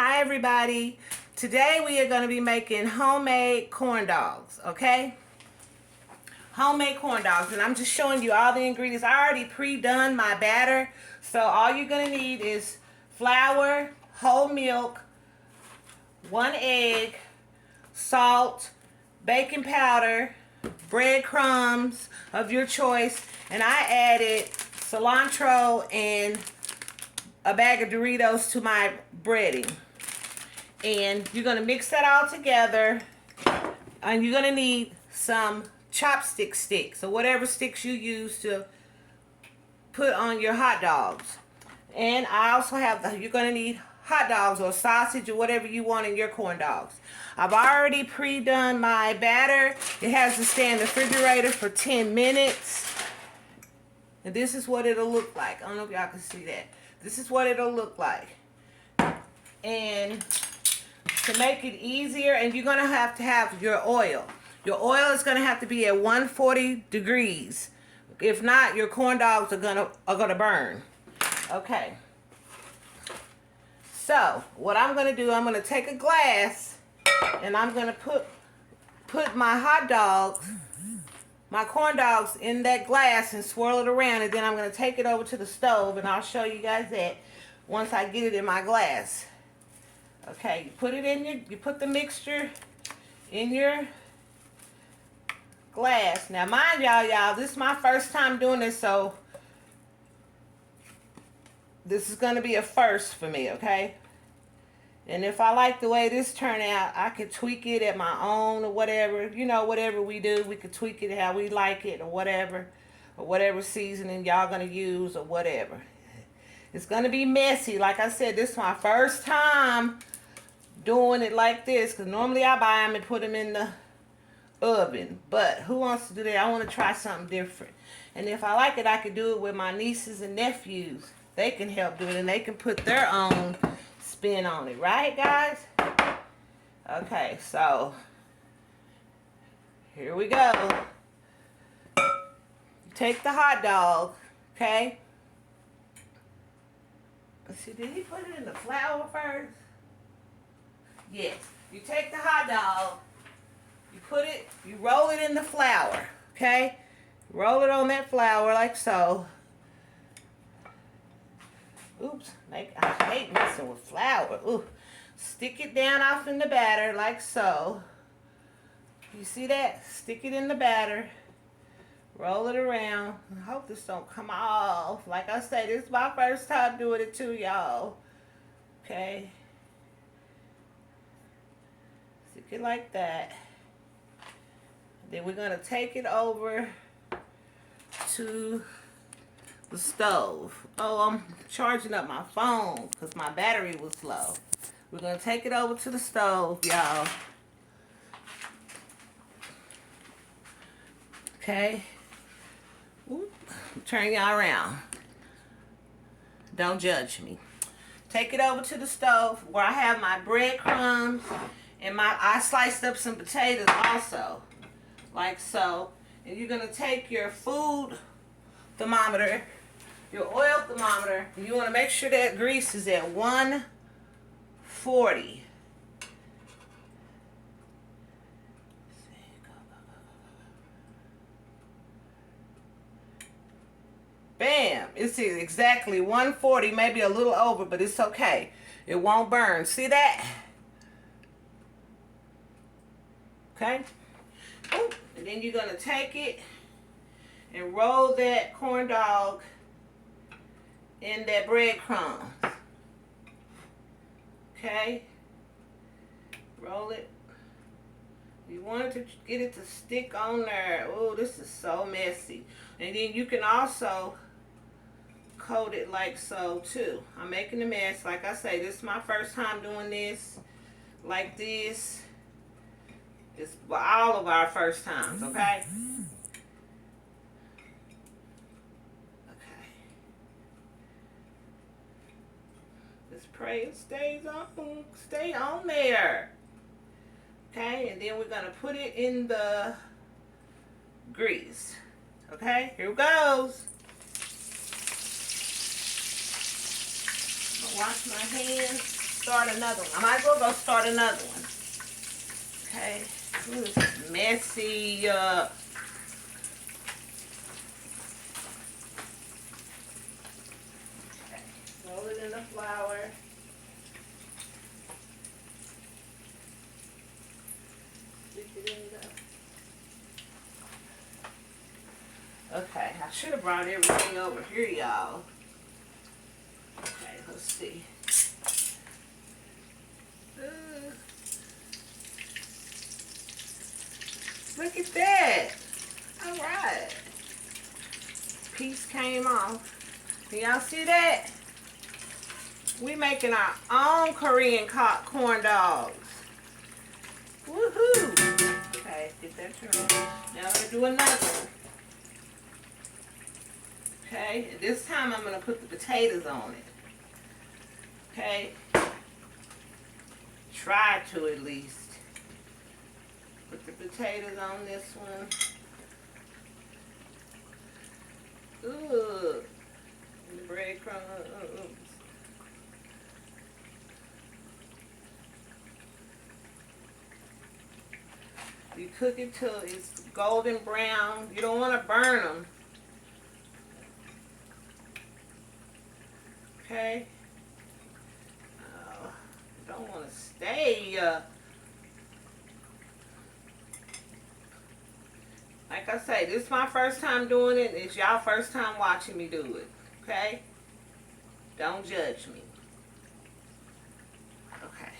Hi everybody. Today we are going to be making homemade corn dogs, okay? Homemade corn dogs, and I'm just showing you all the ingredients. I already pre-done my batter, so all you're going to need is flour, whole milk, 1 egg, salt, baking powder, breadcrumbs of your choice, and I added cilantro and a bag of Doritos to my breading. And you're going to mix that all together, and you're going to need some chopstick sticks or whatever sticks you use to put on your hot dogs. And I also have you're going to need hot dogs or sausage or whatever you want in your corn dogs. I've already pre-done my batter. It has to stay in the refrigerator for 10 minutes. And this is what it'll look like. I don't know if y'all can see that. This is what it'll look like. And to make it easier, and you're going to have your oil. Your oil is going to have to be at 140 degrees. If not, your corn dogs are gonna burn. Okay. So, what I'm going to do, I'm going to take a glass and I'm going to put my hot dogs, my corn dogs in that glass and swirl it around, and then I'm going to take it over to the stove, and I'll show you guys that once I get it in my glass. Okay, you put the mixture in your glass. Now mind y'all, this is my first time doing this, so this is going to be a first for me, okay? And if I like the way this turned out, I could tweak it at my own or whatever. You know, whatever we do, we could tweak it how we like it or whatever seasoning y'all going to use or whatever. It's going to be messy. Like I said, this is my first time doing it like this, because normally I buy them and put them in the oven. But who wants to do that? I want to try something different. And if I like it, I could do it with my nieces and nephews. They can help do it, and they can put their own spin on it, right guys? Okay, so here we go. Take the hot dog, okay? Let's see, did he put it in the flour first? Yes. You take the hot dog, you roll it in the flour, okay? Roll it on that flour like so. Oops, I hate messing with flour. Ooh. Stick it down off in the batter like so. You see that? Stick it in the batter. Roll it around. I hope this don't come off. Like I said, this is my first time doing it too, y'all. Okay. Stick it like that. Then we're going to take it over to the stove. Oh, I'm charging up my phone because my battery was low. We're going to take it over to the stove, y'all. Okay. Ooh, turn y'all around. Don't judge me. Take it over to the stove where I have my breadcrumbs and I sliced up some potatoes also. Like so. And you're going to take your food thermometer, your oil thermometer, and you want to make sure that grease is at 140. Bam! It's exactly 140, maybe a little over, but it's okay. It won't burn. See that? Okay? Ooh. And then you're going to take it and roll that corn dog in that breadcrumbs. Okay? Roll it. You want to get it to stick on there. Oh, this is so messy. And then you can also coat it like so too. I'm making a mess. Like I say, this is my first time doing this like this. It's all of our first times, okay? Okay. Just pray it stay on there. Okay, and then we're gonna put it in the grease. Okay, here it goes. Wash my hands. start another one. I might as well go start another one. Okay. Ooh, this is messy. Okay. Roll it in the flour. Stick it in the... Okay, I should have brought everything over here, y'all. Okay, let's see. Look at that. All right. Piece came off. Can y'all see that? We making our own Korean corn dogs. Woohoo. Okay, get that turned. Now we're going to do another one. Okay, and this time I'm going to put the potatoes on it. Okay. Try to at least. Put the potatoes on this one. Ooh. And the breadcrumbs. You cook it till it's golden brown. You don't want to burn them. Okay. Don't want to stay. Like I say, this is my first time doing it. It's y'all first time watching me do it. Okay? Don't judge me. Okay.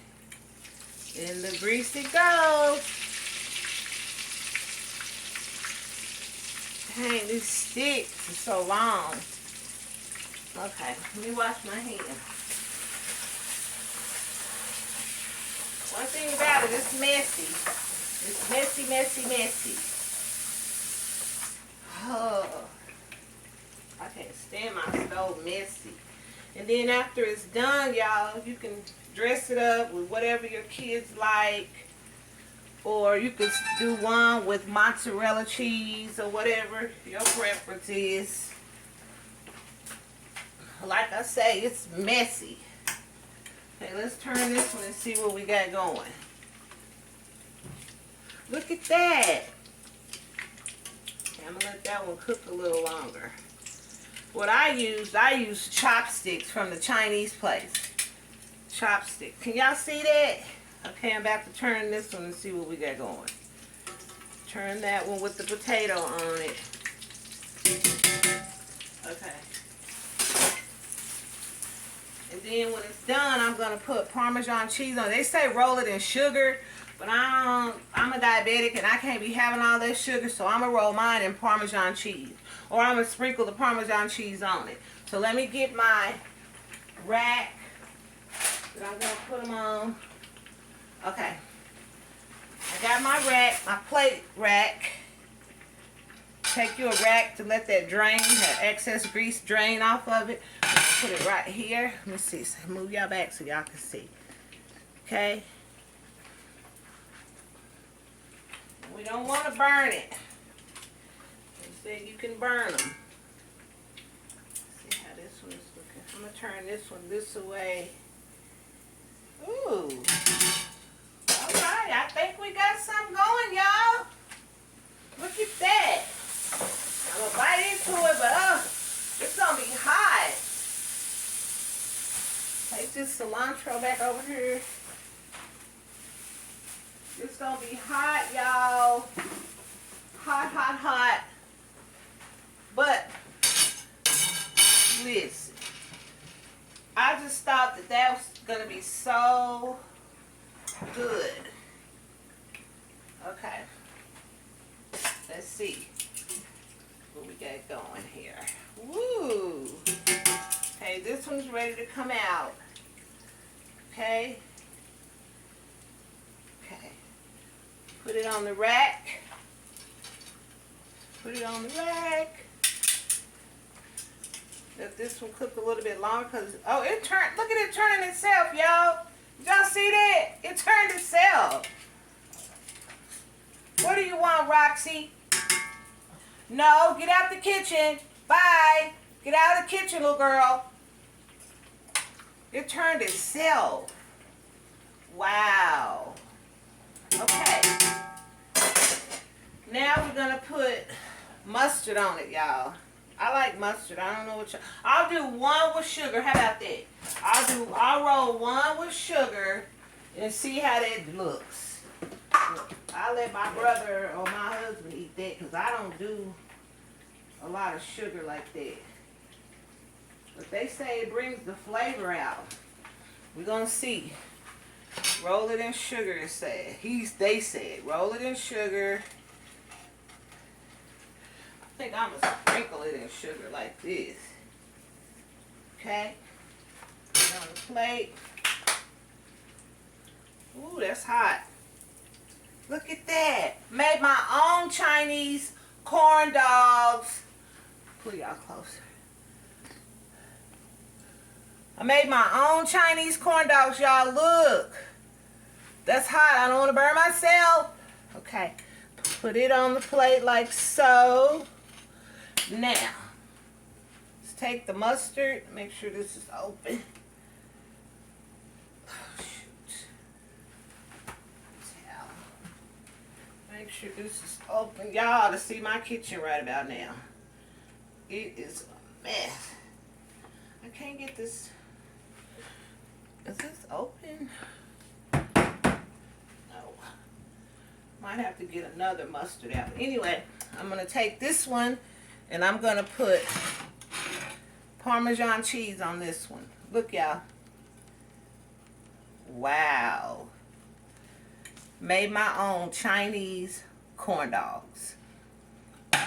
In the grease it goes. Dang, this stick is so long. Okay, let me wash my hands. One thing about it, it's messy. It's messy, messy, messy. Oh, I can't stand my stove messy. And then after it's done, y'all, you can dress it up with whatever your kids like. Or you could do one with mozzarella cheese or whatever your preference is. Like I say, it's messy. Okay, let's turn this one and see what we got going. Look at that. Okay, I'm gonna let that one cook a little longer. What I use chopsticks from the Chinese place. Chopsticks. Can y'all see that? Okay, I'm about to turn this one and see what we got going. Turn that one with the potato on it. Okay. And then when it's done, I'm going to put Parmesan cheese on it. They say roll it in sugar, but I'm a diabetic and I can't be having all that sugar, so I'm going to roll mine in Parmesan cheese. Or I'm going to sprinkle the Parmesan cheese on it. So let me get my rack that I'm going to put them on. Okay. I got my rack, my plate rack. Take you a rack to let that drain, that excess grease drain off of it. Put it right here. Let me see. So move y'all back so y'all can see. Okay. We don't want to burn it. Instead, you can burn them. See how this one's looking. I'm going to turn this one this way. Ooh. Alright, I think we got something going, y'all. Look at that. I'm going to bite into it, but it's going to be hot. Take this cilantro back over here. It's going to be hot, y'all. Hot, hot, hot. But, listen. I just thought that was going to be so good. Okay. Let's see what we got going here. Woo! Okay, this one's ready to come out. Okay. Okay. Put it on the rack. Put it on the rack. Let this one cook a little bit longer because, oh, it turned, look at it turning itself, y'all. Y'all see that? It turned itself. What do you want, Roxy? No, get out the kitchen. Bye. Get out of the kitchen, little girl. It turned itself. Wow. Okay. Now we're gonna put mustard on it, y'all. I like mustard. I don't know what I'll do one with sugar. How about that? I'll roll one with sugar and see how that looks. I'll let my brother or my husband eat that because I don't do a lot of sugar like that. But they say it brings the flavor out. We're gonna see. Roll it in sugar, it said. They said roll it in sugar. I think I'm gonna sprinkle it in sugar like this. Okay. Put it on the plate. Ooh, that's hot. Look at that. Made my own Chinese corn dogs. Pull y'all closer. I made my own Chinese corn dogs, y'all. Look. That's hot. I don't want to burn myself. Okay. Put it on the plate like so. Now, let's take the mustard. Make sure this is open. Oh, shoot. Towel. Make sure this is open. Y'all ought to see my kitchen right about now. It is a mess. I can't get this. Is this open? No. Might have to get another mustard out. Anyway, I'm going to take this one and I'm going to put Parmesan cheese on this one. Look, y'all. Wow. Made my own Chinese corn dogs. Take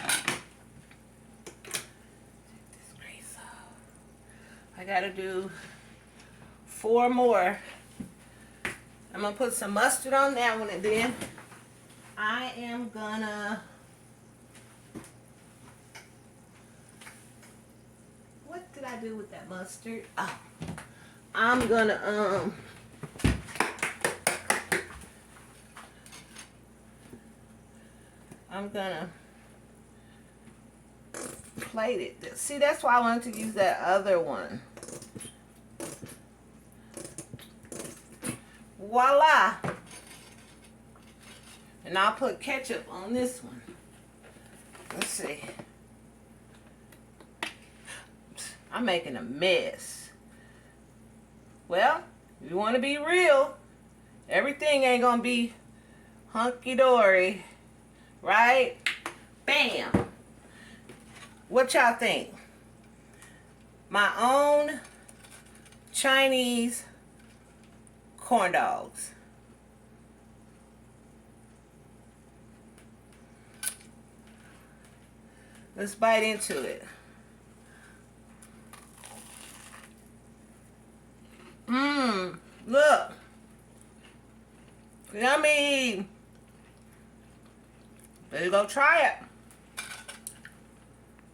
this grease off. I got to do 4 more. I'm going to put some mustard on that one and then I am gonna, what did I do with that mustard? Oh, I'm gonna, plate it. See, that's why I wanted to use that other one. Voila. And I'll put ketchup on this one. Let's see. I'm making a mess. Well, if you want to be real, everything ain't going to be hunky-dory, right? Bam. What y'all think? My own Chinese corn dogs. Let's bite into it. Look. Yummy. Better go try it.